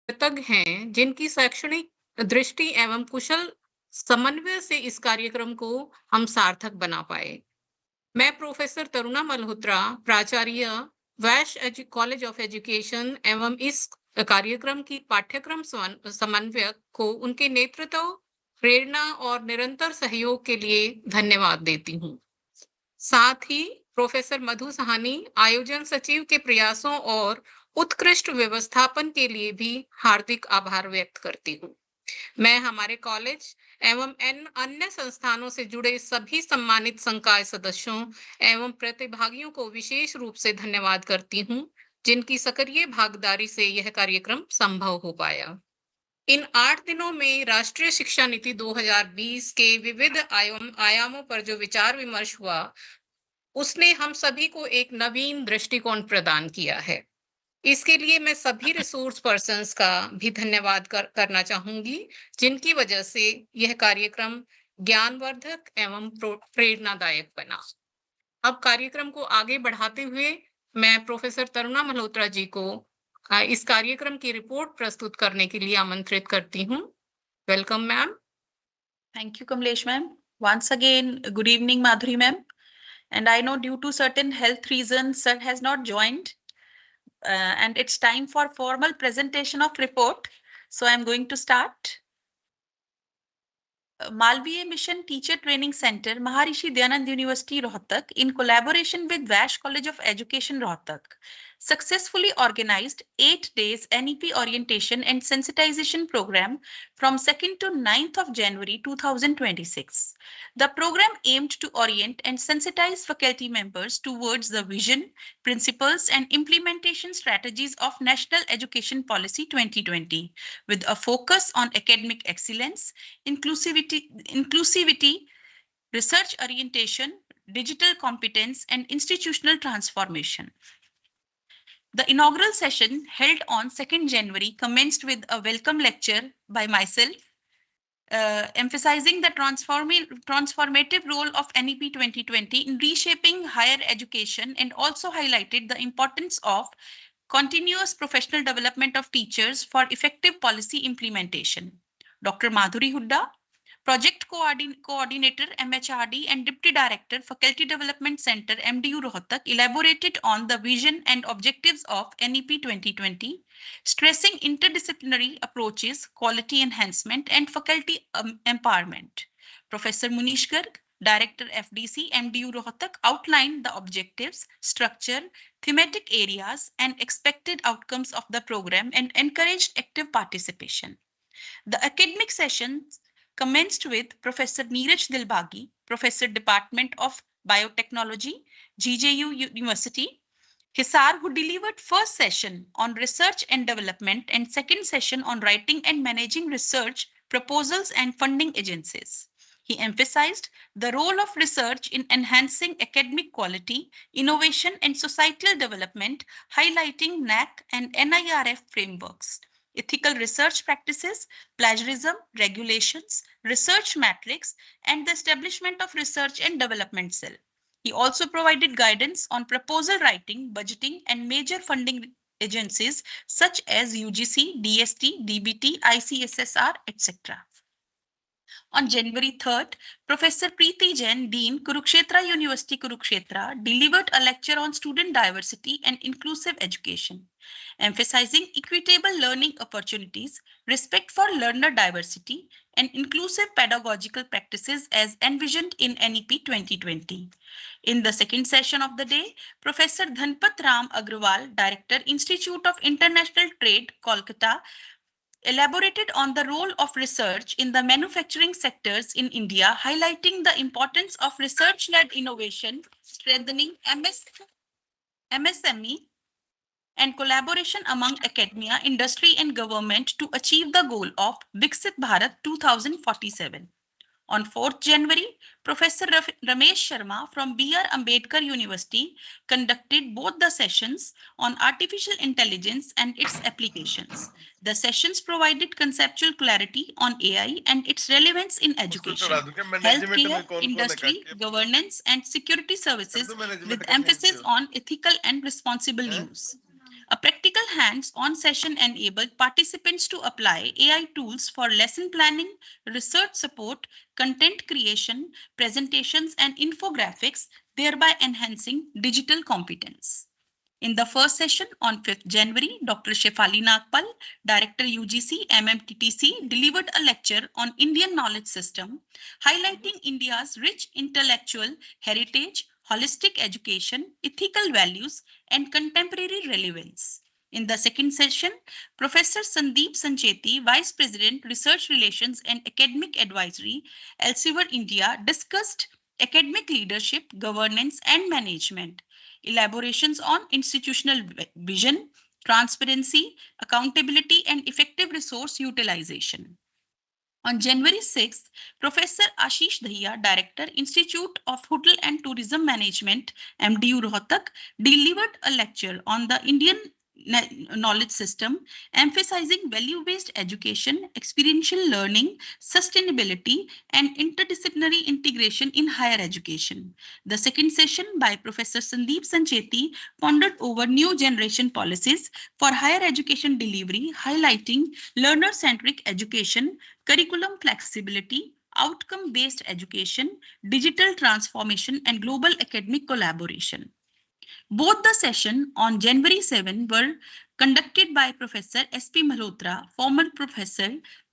कृतज्ञ हैं जिनकी शैक्षणिक दृष्टि एवं कुशल समन्वय से इस कार्यक्रम को हम सार्थक बना पाए। मैं प्रोफेसर तरुणा मल्होत्रा, प्राचार्य वैश कॉलेज ऑफ एजुकेशन एवं इस कार्यक्रम की पाठ्यक्रम समन्वयक को उनके नेतृत्व, प्रेरणा और निरंतर सहयोग के लिए धन्यवाद देती हूँ। साथ ही प्रोफेसर मधु सहानी, आयोजन सचिव के प्रयासों और उत्कृष्ट व्यवस्थापन के लिए भी हार्दिक आभार व्यक्त करती हूँ। मैं हमारे कॉलेज एवं अन्य संस्थानों से जुड़े सभी सम्मानित संकाय सदस्यों एवं प्रतिभागियों को विशेष रूप से धन्यवाद करती हूँ, जिनकी सक्रिय भागीदारी से यह कार्यक्रम संभव हो पाया। इन 8 दिनों में राष्ट्रीय शिक्षा नीति 2020 के विविध आयामों पर जो विचार विमर्श हुआ, उसने हम सभी को एक नवीन दृष्टिकोण प्रदान किया है। इसके लिए मैं सभी रिसोर्स पर्सन्स का भी धन्यवाद करना चाहूंगी, जिनकी वजह से यह कार्यक्रम ज्ञानवर्धक एवं प्रेरणादायक बना। अब कार्यक्रम को आगे बढ़ाते हुए मैं प्रोफेसर तरुणा मल्होत्रा जी को इस कार्यक्रम की रिपोर्ट प्रस्तुत करने के लिए आमंत्रित करती हूँ। Welcome ma'am. Thank you, Kamlesh ma'am. Once again, good evening, Madhuri ma'am. And I know due to certain health reasons, sir has not joined. And it's time for formal presentation of report. So I'm going to start. Malviya Mission Teacher Training Center, Maharishi Dyanand University, Rohtak, in collaboration with Vash College of Education, Rohtak, successfully organized 8 days NEP orientation and sensitization program from 2nd to 9th of January 2026. The program aimed to orient and sensitize faculty members towards the vision, principles, and implementation strategies of National Education Policy 2020, with a focus on academic excellence, inclusivity, research orientation, digital competence, and institutional transformation. The inaugural session held on 2nd January commenced with a welcome lecture by myself, emphasizing the transformative role of NEP 2020 in reshaping higher education, and also highlighted the importance of continuous professional development of teachers for effective policy implementation. Dr. Madhuri Hudda, Project Coordinator, MHRD, and Deputy Director, Faculty Development Center, MDU Rohtak, elaborated on the vision and objectives of NEP 2020, stressing interdisciplinary approaches, quality enhancement, and faculty empowerment. Professor Munish Garg, Director, FDC, MDU Rohtak, outlined the objectives, structure, thematic areas, and expected outcomes of the program and encouraged active participation. The academic sessions commenced with Professor Neeraj Dilbagi, Professor Department of Biotechnology, GJU University, Hisar, who delivered first session on research and development and second session on writing and managing research proposals and funding agencies. He emphasized the role of research in enhancing academic quality, innovation, and societal development, highlighting NAC and NIRF frameworks, ethical research practices, plagiarism, regulations, research matrix, and the establishment of research and development cell. He also provided guidance on proposal writing, budgeting, and major funding agencies such as UGC, DST, DBT, ICSSR, etc. On January 3rd, Professor Preeti Jain, Dean, Kurukshetra University, Kurukshetra, delivered a lecture on student diversity and inclusive education, emphasizing equitable learning opportunities, respect for learner diversity, and inclusive pedagogical practices as envisioned in NEP 2020. In the second session of the day, Professor Dhanpat Ram Agrawal, Director, Institute of International Trade, Kolkata, elaborated on the role of research in the manufacturing sectors in India, highlighting the importance of research-led innovation, strengthening MSME, and collaboration among academia, industry, and government to achieve the goal of Viksit Bharat 2047. On 4th January, Professor Ramesh Sharma from B.R. Ambedkar University conducted both the sessions on artificial intelligence and its applications. The sessions provided conceptual clarity on AI and its relevance in education, healthcare, industry, governance, and security services, with emphasis on ethical and responsible use. A practical hands-on session enabled participants to apply AI tools for lesson planning, research support, content creation, presentations, and infographics, thereby enhancing digital competence. In the first session on 5th January, Dr. Shefali Nagpal, Director UGC MMTTC, delivered a lecture on Indian knowledge system, highlighting India's rich intellectual heritage, holistic education, ethical values, and contemporary relevance. In the second session, Professor Sandeep Sancheti, Vice President, Research Relations and Academic Advisory, Elsevier India, discussed academic leadership, governance, and management, elaborations on institutional vision, transparency, accountability, and effective resource utilization. On January 6th, Professor Ashish Dahiya, Director, Institute of Hotel and Tourism Management, MDU Rohtak, delivered a lecture on the Indian knowledge system, emphasizing value-based education, experiential learning, sustainability, and interdisciplinary integration in higher education. The second session by Professor Sandeep Sancheti pondered over new generation policies for higher education delivery, highlighting learner-centric education, curriculum flexibility, outcome-based education, digital transformation, and global academic collaboration. Both the sessions on January 7 were conducted by Professor S.P. Malhotra, former professor,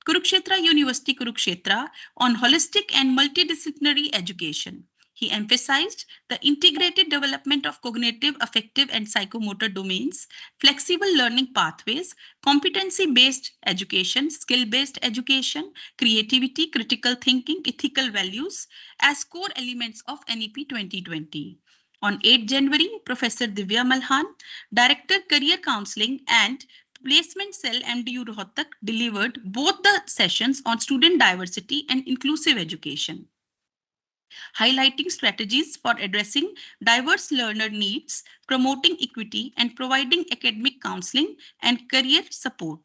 Kurukshetra University, Kurukshetra, on holistic and multidisciplinary education. He emphasized the integrated development of cognitive, affective, and psychomotor domains, flexible learning pathways, competency-based education, skill-based education, creativity, critical thinking, ethical values as core elements of NEP 2020. On 8 January, Professor Divya Malhan, Director Career Counseling and Placement Cell MDU Rohtak, delivered both the sessions on student diversity and inclusive education, highlighting strategies for addressing diverse learner needs, promoting equity, and providing academic counseling and career support.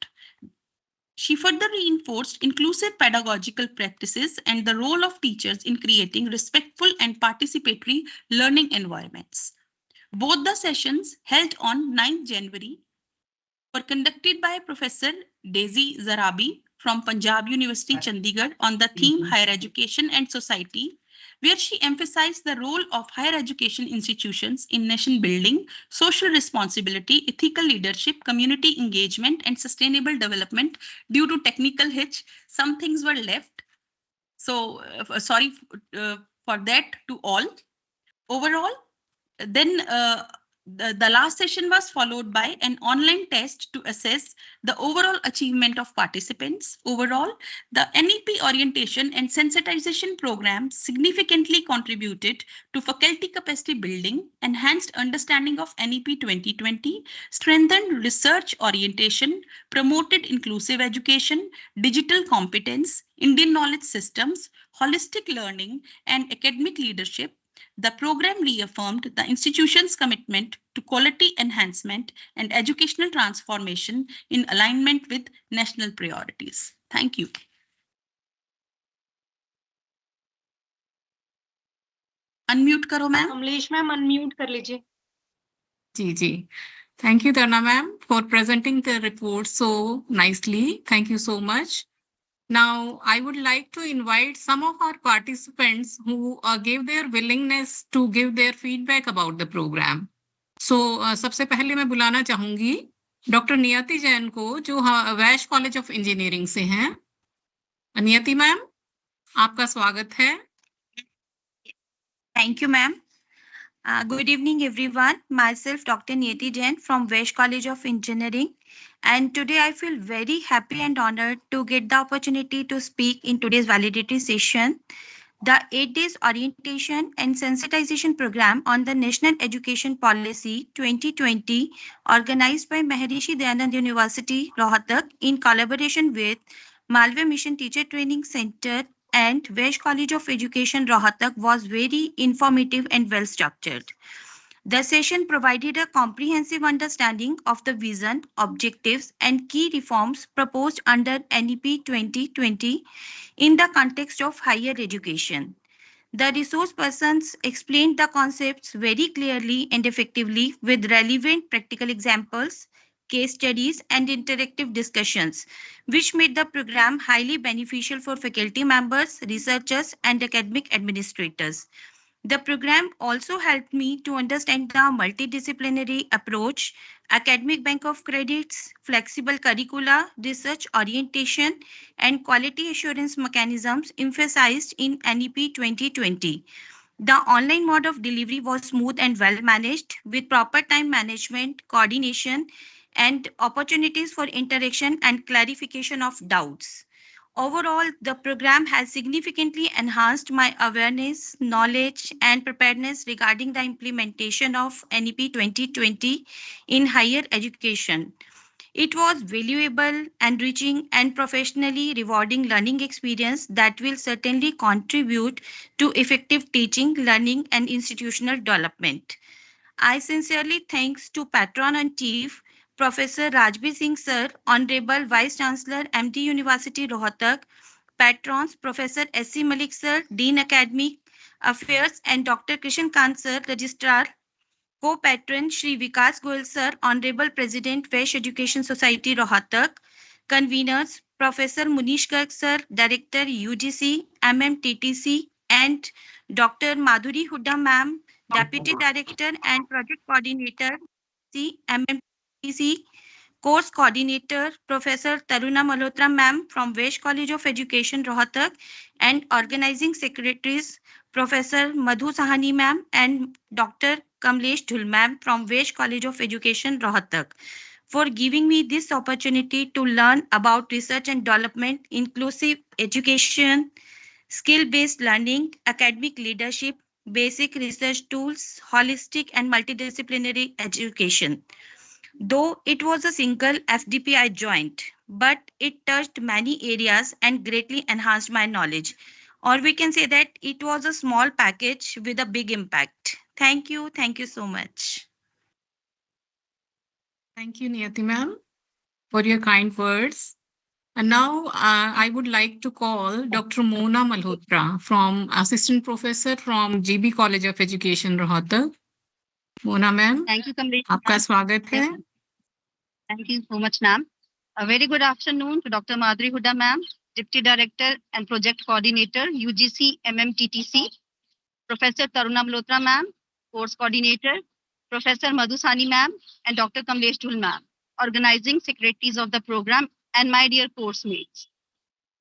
She further reinforced inclusive pedagogical practices and the role of teachers in creating respectful and participatory learning environments. Both the sessions, held on 9th January, were conducted by Professor Daisy Zarabi from Punjab University, Chandigarh, on the theme Higher Education and Society, where she emphasized the role of higher education institutions in nation building, social responsibility, ethical leadership, community engagement, and sustainable development. Due to technical hitch, some things were left. So sorry for that to all. Overall, then the last session was followed by an online test to assess the overall achievement of participants. Overall, the NEP orientation and sensitization program significantly contributed to faculty capacity building, enhanced understanding of NEP 2020, strengthened research orientation, promoted inclusive education, digital competence, Indian knowledge systems, holistic learning, and academic leadership. The program reaffirmed the institution's commitment to quality enhancement and educational transformation in alignment with national priorities. Thank you. Unmute karo ma'am. Kamlesh ma'am unmute कर लीजिए. जी. Thank you, Tarna ma'am, for presenting the report so nicely. Thank you so much. Now, I would like to invite some of our participants who gave their willingness to give their feedback about the program. So, सबसे पहले मैं बुलाना चाहूंगी doctor नियति जैन को, जो वैश college of engineering से हैं. नियति मैम, आपका स्वागत है. Thank you, ma'am. Good evening, everyone. Myself, Dr. Niyati Jain from Vesh College of Engineering. And today I feel very happy and honored to get the opportunity to speak in today's validity session. The 8 days orientation and sensitization program on the National Education Policy 2020, organized by Maharishi Dayanand University, Rohtak, in collaboration with Malve Mission Teacher Training Center and Vesh College of Education, Rohtak, was very informative and well structured. The session provided a comprehensive understanding of the vision, objectives, and key reforms proposed under NEP 2020 in the context of higher education. The resource persons explained the concepts very clearly and effectively with relevant practical examples, case studies, and interactive discussions, which made the program highly beneficial for faculty members, researchers, and academic administrators. The program also helped me to understand the multidisciplinary approach, academic bank of credits, flexible curricula, research orientation, and quality assurance mechanisms emphasized in NEP 2020. The online mode of delivery was smooth and well managed with proper time management, coordination, and opportunities for interaction and clarification of doubts. Overall, the program has significantly enhanced my awareness, knowledge, and preparedness regarding the implementation of NEP 2020 in higher education. It was valuable, enriching, and professionally rewarding learning experience that will certainly contribute to effective teaching, learning, and institutional development. I sincerely thanks to Patron and Chief Professor Rajbir Singh Sir, Honorable Vice Chancellor MD University Rohtak, Patrons Professor S.C. Malik Sir, Dean Academic Affairs, and Dr. Krishan Kant Sir, Registrar, Co-Patron Shri Vikas Goyal Sir, Honorable President Vesh Education Society Rohtak, Conveners Professor Munish Garg Sir, Director UGC, MMTTC, and Dr. Madhuri Huda Ma'am, Deputy Director and Project Coordinator, MMTTC, Course Coordinator Professor Taruna Malhotra Ma'am from Vesh College of Education Rohtak, and Organizing Secretaries Professor Madhu Sahani Ma'am and Dr. Kamlesh Dhul Ma'am from Vesh College of Education Rohtak for giving me this opportunity to learn about research and development, inclusive education, skill-based learning, academic leadership, basic research tools, holistic and multidisciplinary education. Though it was a single FDP I joined, but it touched many areas and greatly enhanced my knowledge. Or we can say that it was a small package with a big impact. Thank you. Thank you so much. Thank you, Niyati ma'am, for your kind words. And now I would like to call Dr. Mona Malhotra, from Assistant Professor from GB College of Education, Rohtak. Mona ma'am, Thank you, Kamlesh. आपका स्वागत है. Yes, thank you so much, ma'am. A very good afternoon to Dr. Madhuri Huda, ma'am, Deputy Director and Project Coordinator, UGC MMTTC, Professor Taruna Malhotra, ma'am, Course Coordinator, Professor Madhusani, ma'am, and Dr. Kamlesh Dhul, ma'am, Organizing Secretaries of the program, and my dear course mates.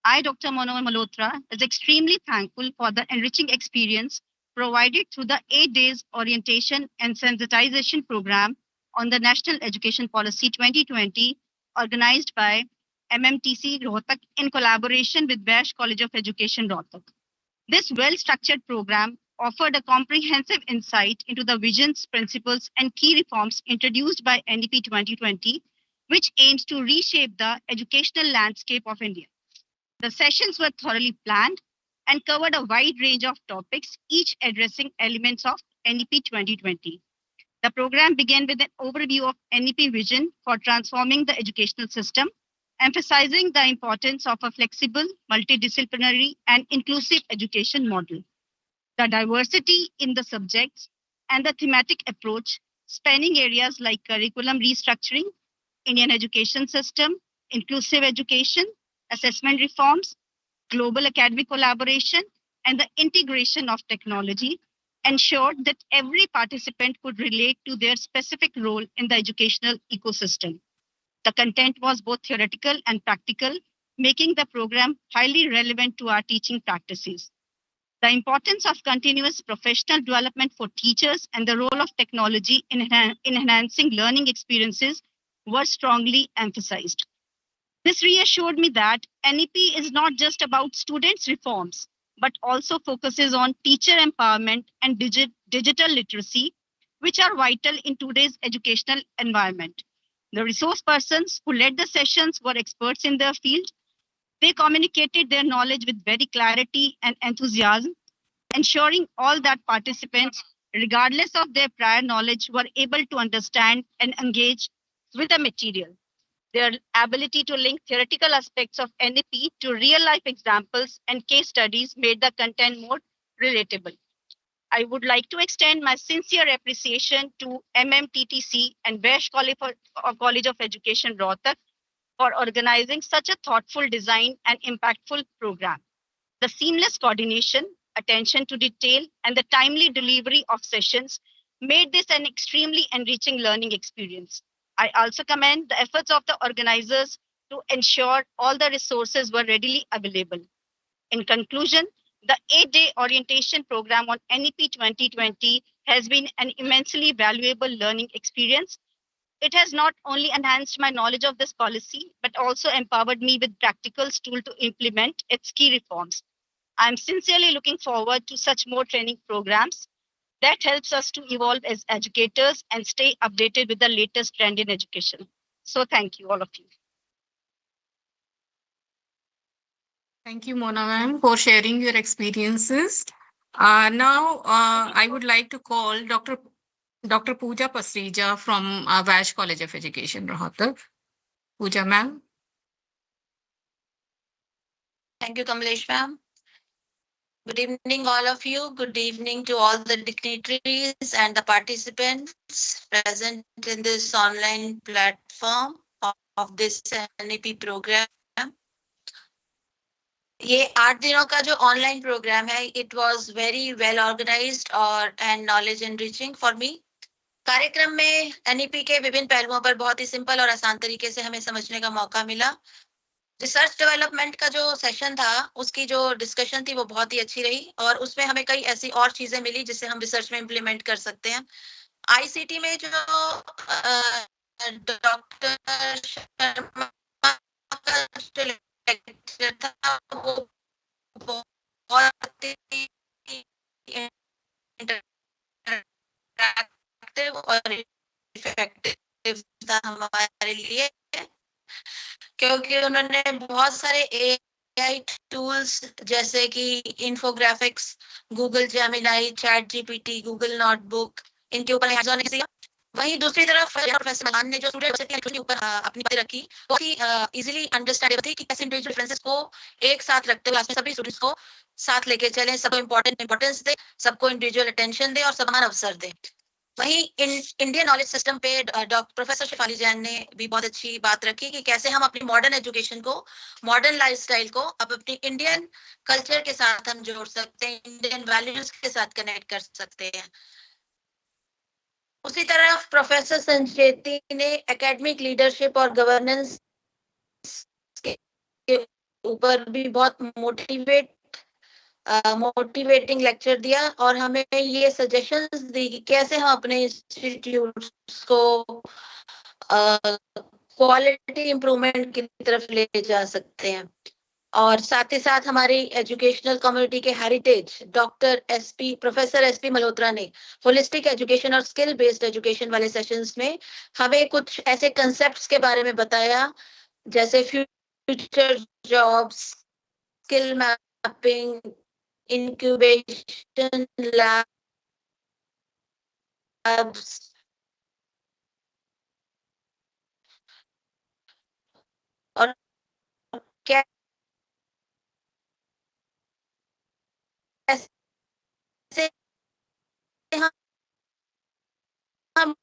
I, Dr. Mona Malhotra, is extremely thankful for the enriching experience provided through the 8 days orientation and sensitization program on the National Education Policy 2020, organized by MMTC Rohtak in collaboration with Vesh College of Education Rohtak. This well-structured program offered a comprehensive insight into the visions, principles, and key reforms introduced by NEP 2020, which aims to reshape the educational landscape of India. The sessions were thoroughly planned and covered a wide range of topics, each addressing elements of NEP 2020. The program began with an overview of NEP vision for transforming the educational system, emphasizing the importance of a flexible, multidisciplinary, and inclusive education model. The diversity in the subjects and the thematic approach, spanning areas like curriculum restructuring, Indian education system, inclusive education, assessment reforms, global academic collaboration, and the integration of technology, ensured that every participant could relate to their specific role in the educational ecosystem. The content was both theoretical and practical, making the program highly relevant to our teaching practices. The importance of continuous professional development for teachers and the role of technology in enhancing learning experiences were strongly emphasized. This reassured me that NEP is not just about students' reforms, but also focuses on teacher empowerment and digital literacy, which are vital in today's educational environment. The resource persons who led the sessions were experts in their field. They communicated their knowledge with very clarity and enthusiasm, ensuring all that participants, regardless of their prior knowledge, were able to understand and engage with the material. Their ability to link theoretical aspects of NEP to real-life examples and case studies made the content more relatable. I would like to extend my sincere appreciation to MMTTC and Vesh College of Education, Rohtak, for organizing such a thoughtful design and impactful program. The seamless coordination, attention to detail, and the timely delivery of sessions made this an extremely enriching learning experience. I also commend the efforts of the organizers to ensure all the resources were readily available. In conclusion, the 8-day orientation program on NEP 2020 has been an immensely valuable learning experience. It has not only enhanced my knowledge of this policy, but also empowered me with practical tools to implement its key reforms. I'm sincerely looking forward to such more training programs that helps us to evolve as educators and stay updated with the latest trend in education. So thank you, all of you. Thank you, Mona ma'am, for sharing your experiences. Now, I would like to call Dr. Pooja Pasrija from Vash College of Education, Rohtak. Pooja ma'am. Thank you, Kamlesh ma'am. Good evening, all of you. Good evening to all the dignitaries and the participants present in this online platform of this NEP program. ये 8 दिनों का जो online programme है, it was very well organized और and knowledge enriching for me. कार्यक्रम में NEP के विभिन्न पहलुओं पर बहुत ही सिंपल और आसान तरीके से हमें समझने का मौका मिला. रिसर्च डेवलपमेंट का जो सेशन था, उसकी जो डिस्कशन थी वो बहुत ही अच्छी रही और उसमें हमें कई ऐसी और चीजें मिली जिसे हम रिसर्च में इम्प्लीमेंट कर सकते हैं. आईसीटी में जो डॉक्टर शर्मा का जो लेक्चर था वो बहुत ही इंटरैक्टिव और इफेक्टिव था हमारे लिए, क्योंकि उन्होंने बहुत सारे AI टूल्स जैसे कि infographics, Google Gemini, chat GPT, Google notebook, इनके ऊपर हैंड्स ऑन किया. वहीं दूसरी तरफ प्रोफेसर मलान ने जो स्टूडेंट के ऊपर अपनी बातें रखी, बहुत ही इजीली अंडरस्टैंडेबल थी कि कैसे इंडिविजुअल डिफरेंसेस को एक साथ रखते हुए क्लास में सभी स्टूडेंट्स को साथ लेके चलें, सबको इंपॉर्टेंस दे, सबको इंडिविजुअल अटेंशन दे और समान अवसर दे. वहीं इंडियन नॉलेज सिस्टम पे प्रोफेसर शेफाली जैन ने भी बहुत अच्छी बात रखी कि कैसे हम अपनी मॉडर्न एजुकेशन को, मॉडर्न लाइफस्टाइल को अब अपनी इंडियन कल्चर के साथ हम जोड़ सकते हैं, इंडियन वैल्यूज के साथ कनेक्ट कर सकते हैं. उसी तरह प्रोफेसर संचेती ने एकेडमिक लीडरशिप और गवर्नेंस के ऊपर भी बहुत मोटिवेटिंग लेक्चर दिया और हमें ये सजेशंस दी कि कैसे हम अपने इंस्टीट्यूट्स को क्वालिटी इंप्रूवमेंट की तरफ ले जा सकते हैं. और साथ ही साथ हमारी एजुकेशनल कम्युनिटी के हेरिटेज प्रोफेसर एसपी मल्होत्रा ने होलिस्टिक एजुकेशन और स्किल बेस्ड एजुकेशन वाले सेशंस में हमें कुछ ऐसे कंसेप्ट्स के बारे में बताया जैसे future jobs, skill mapping, incubation labs, और कैसे हम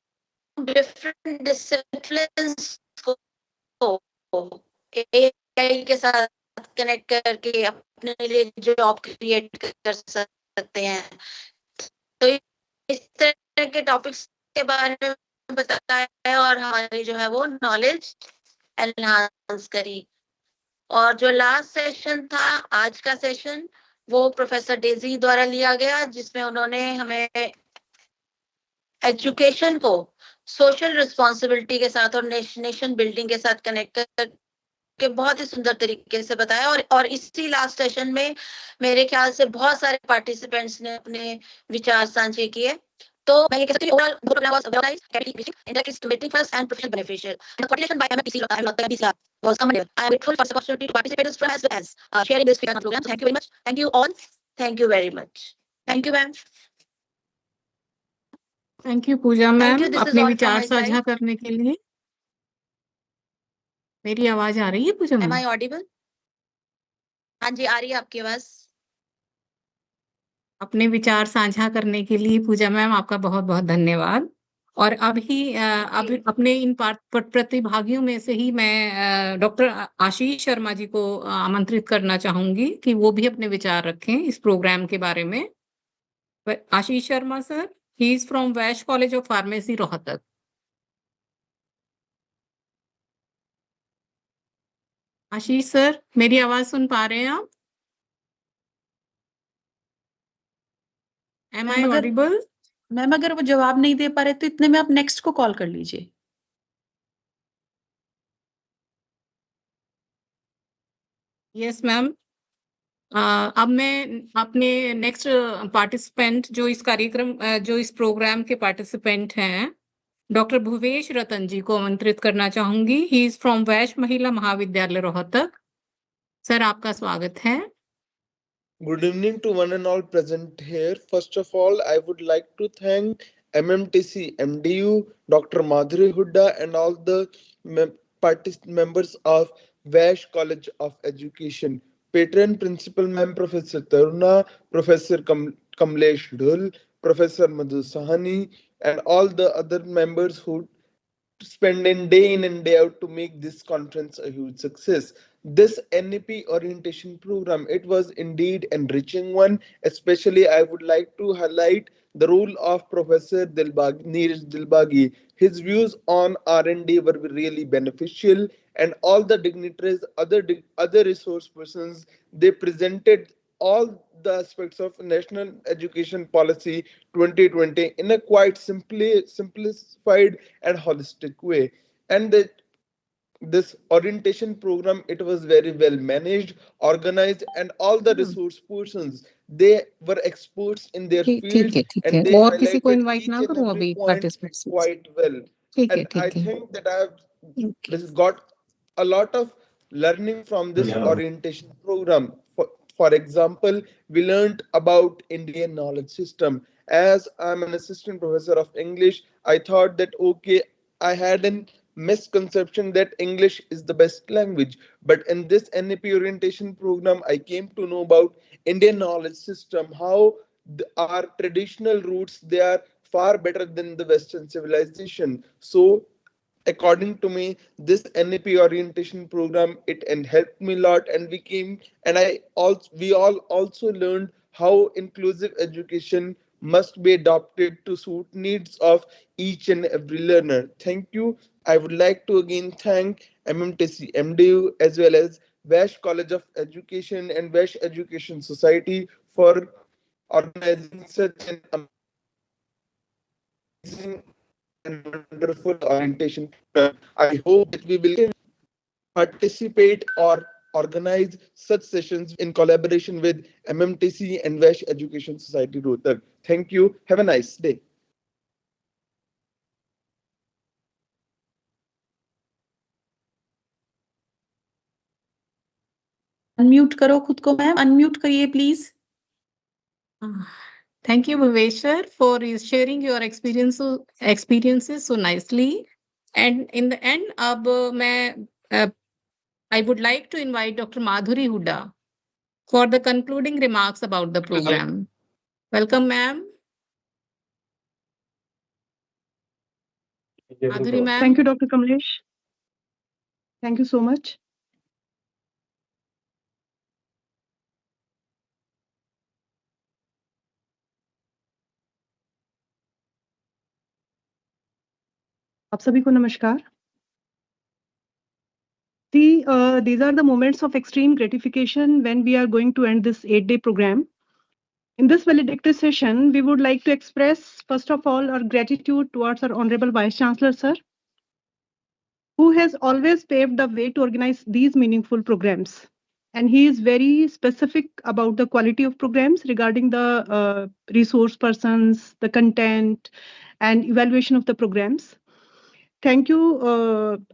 डिफरेंट डिसिप्लिन्स को AI के साथ कनेक्ट करके अपने लिए जॉब क्रिएट कर सकते हैं. तो इस तरह के टॉपिक्स के बारे में बताया और हमारी जो है वो नॉलेज एनहांस करी. और जो लास्ट सेशन था आज का सेशन, वो प्रोफेसर डेजी द्वारा लिया गया, जिसमें उन्होंने हमें एजुकेशन को सोशल रिस्पॉन्सिबिलिटी के साथ और नेशन बिल्डिंग के साथ कनेक्ट के बहुत ही सुंदर तरीके से बताया. और इसी लास्ट सेशन में मेरे ख्याल से बहुत सारे पार्टिसिपेंट्स ने अपने विचार साझे किए. तो मैं ये कह सकती हूँ overall programme was organised, category interactive first and professional beneficial. The coordination by MMPC was commendable. I am grateful for the opportunity to participate as well as sharing this program. Thank you very much. Thank you all. Thank you very much. Thank you, ma'am. Thank you Pooja ma'am This is अपने all from विचार my साझा side. करने के लिए. मेरी आवाज आ रही है पूजा Am मैम? I audible? हाँ जी, आ रही है आपकी आवाज. अपने विचार साझा करने के लिए पूजा मैम आपका बहुत बहुत धन्यवाद। और अब अपने इन प्रतिभागियों में से ही मैं डॉक्टर आशीष शर्मा जी को आमंत्रित करना चाहूंगी कि वो भी अपने विचार रखें इस प्रोग्राम के बारे में। Ashish Sharma sir, he is from Vaish college of pharmacy Rohtak. Ashish sir, मेरी आवाज सुन पा रहे हैं आप? M I audible? मैम अगर वो जवाब नहीं दे पा रहे तो इतने में आप नेक्स्ट को कॉल कर लीजिए। Yes ma'am. अब मैं अपने नेक्स्ट पार्टिसिपेंट जो इस प्रोग्राम के पार्टिसिपेंट हैं, डॉक्टर भुवेश रतन जी को आमंत्रित करना चाहूंगी। ही इज फ्रॉम वैश महिला महाविद्यालय रोहतक। सर, आपका स्वागत है। Good evening to one and all present here. First of all, I would like to thank MMTC, MDU, Dr. Madhuri Hudda, and all the members of Vash College of Education. Patron Principal Ma'am Professor Taruna, Professor Kamlesh Dhul, Professor Madhu Sahani, and all the other members who spending day in and day out to make this conference a huge success. This NEP orientation program, it was indeed enriching one. Especially, I would like to highlight the role of Professor Neeraj Dilbagi. His views on R&D were really beneficial, and all the dignitaries, other resource persons, they presented all the aspects of national education policy 2020 in a quite simplified and holistic way. And this orientation program, it was very well managed, organized, and all the resource persons, they were experts in their fields, and they और किसी को highlighted invite each ना and करूं every अभी point participants? quite well. ठीक है, And I ठीक है। think that I have got a lot of learning from this orientation program. For example, we learned about Indian knowledge system. As I'm an assistant professor of English, I thought that okay, I had an misconception that English is the best language. But in this NEP orientation program, I came to know about Indian knowledge system, how our traditional roots, they are far better than the Western civilization. So according to me, this NEP orientation program, it and helped me a lot, and we all also learned how inclusive education must be adopted to suit needs of each and every learner. Thank you. I would like to again thank MMTC, MDU, as well as Vash College of Education and Vash Education Society for organizing such an amazing and wonderful orientation program. I hope that we will participate or organize such sessions in collaboration with MMTC and Vash Education Society Rohtak. Thank you. Have a nice day. Unmute करो खुद को ma'am, unmute करिए please. Thank you, Bhuvesh sir, for sharing your experiences so nicely. And in the end, I would like to invite Dr. Madhuri Hudda for the concluding remarks about the program. Welcome, ma'am. Madhuri ma'am. Thank you, Dr. Kamlesh. Thank you so much. आप सभी को नमस्कार. See, these are the moments of extreme gratification when we are going to end this 8-day program. In this valedictory session, we would like to express, first of all, our gratitude towards our Honorable Vice Chancellor, sir, who has always paved the way to organize these meaningful programs. And he is very specific about the quality of programs regarding the resource persons, the content, and evaluation of the programs. Thank you.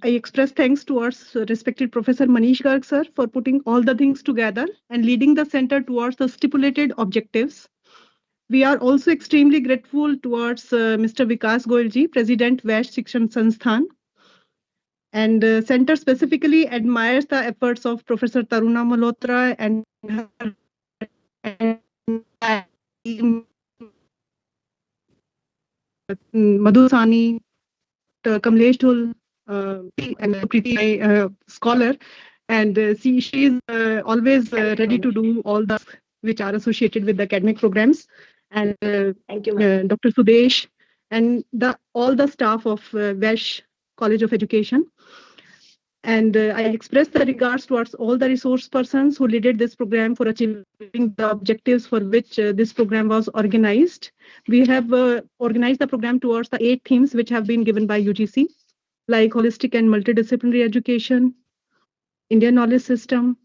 I express thanks towards respected Professor Manish Garg, sir, for putting all the things together and leading the center towards the stipulated objectives. We are also extremely grateful towards Mr. Vikas Goyalji, President Vash Shikshan Sansthan. And center specifically admires the efforts of Professor Taruna Malhotra and her Madhusani, Kamlesh Dhul, and Preeti, my scholar, and she is always ready to do all the which are associated with the academic programs. And Thank you, Dr. Sudesh and all the staff of Vesh College of Education. And I express the regards towards all the resource persons who led this program for achieving the objectives for which this program was organized. We have organized the program towards the 8 themes which have been given by UGC, like holistic and multidisciplinary education, Indian knowledge system,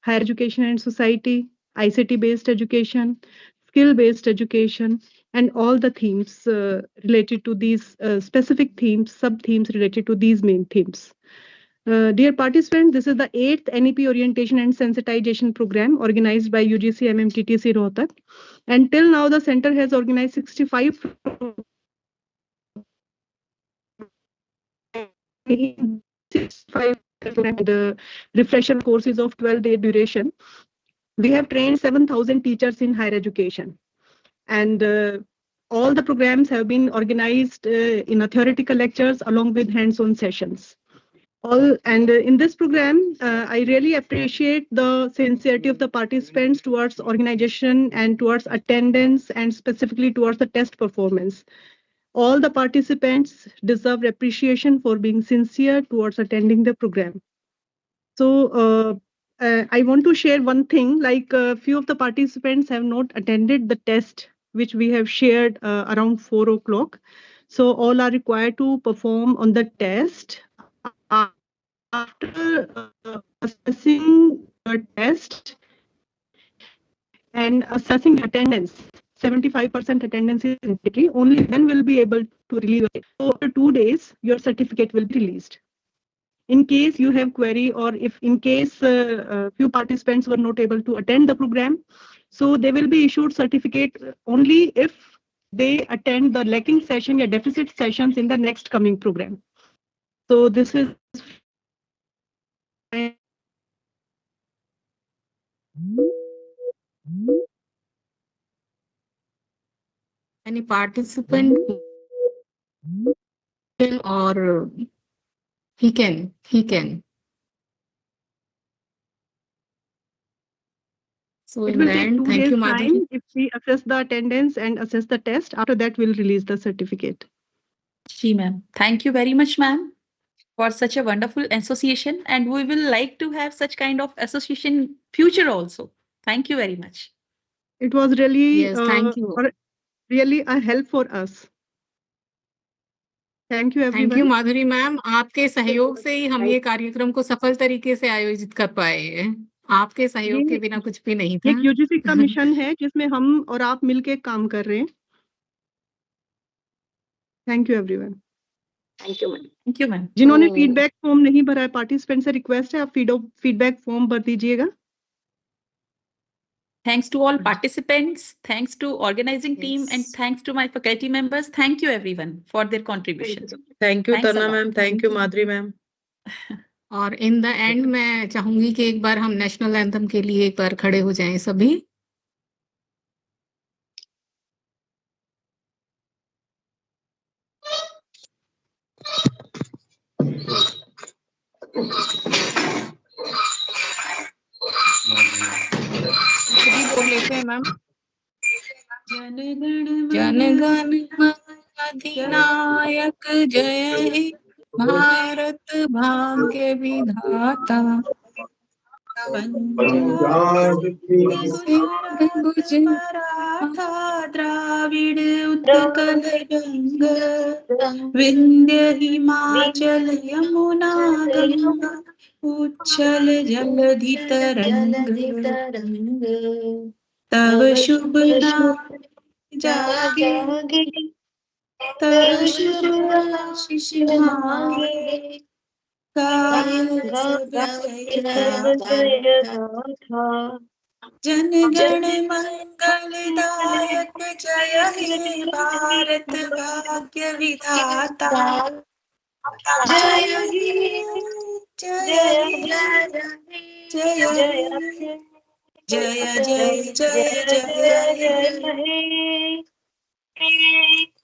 higher education and society, ICT-based education, skill-based education, and all the themes related to these specific themes, sub-themes related to these main themes. Dear participants, this is the 8th NEP Orientation and Sensitization Program organized by UGC MMTTC Rohtak. And till now, the center has organized 65 and refresher courses of 12-day duration. We have trained 7,000 teachers in higher education. And all the programs have been organized in a theoretical lectures along with hands-on sessions. In this program, I really appreciate the sincerity of the participants towards organization and towards attendance and specifically towards the test performance. All the participants deserve appreciation for being sincere towards attending the program. So I want to share one thing, like a few of the participants have not attended the test, which we have shared around 4 o'clock. So all are required to perform on the test. After assessing the test and assessing attendance, 75% attendance is mandatory, only then will be able to release it. So after 2 days, your certificate will be released. In case you have query or if in case few participants were not able to attend the program, so they will be issued certificate only if they attend the lacking session or deficit sessions in the next coming program. So this is Any participant or he can. So it in will the take end, 2 thank days you, Madhuri. time if we assess the attendance and assess the test. After that, we'll release the certificate. Ji, ma'am. Thank you very much, ma'am, for such a wonderful association. And we will like to have such kind of association future also. Thank you very much. It was really, Yes, thank you. really a help for us. Thank you, everyone. Thank you Madhuri ma'am, आपके सहयोग से ही हम ये कार्यक्रम को सफल तरीके से आयोजित कर पाए हैं। आपके सहयोग के बिना कुछ भी नहीं था। एक यूजीसी का मिशन है जिसमें हम और आप मिलके काम कर रहे हैं। Thank you everyone. Thank you, ma'am. Thank you, ma'am. जिन्होंने फीडबैक फॉर्म नहीं भरा है, पार्टिसिपेंट से रिक्वेस्ट है आप फीडबैक फॉर्म भर दीजिएगा। Thanks to all participants, thanks to organizing team, and thanks to my faculty members. Thank you everyone for their contribution. Thank you Tarna ma'am, thank you Madhuri ma'am. और in the end मैं चाहूंगी कि एक बार हम national anthem के लिए एक बार खड़े हो जाएं सभी। बोल लेते हैं मैम। जनगण अधिनायक जय हे भारत भाग्य विधाता, पंजाब सिंध गुजरात द्राविड उत्कल गंगा विंध्य हिमाचल यमुना गंगा उच्छल जलधि तरंग तव शुभ नाम जागे तव शुभ आशीष मांगे जन गण मंगलदायक जय हे भारत भाग्य विधाता जय हे जय जय जय जय जय जय जय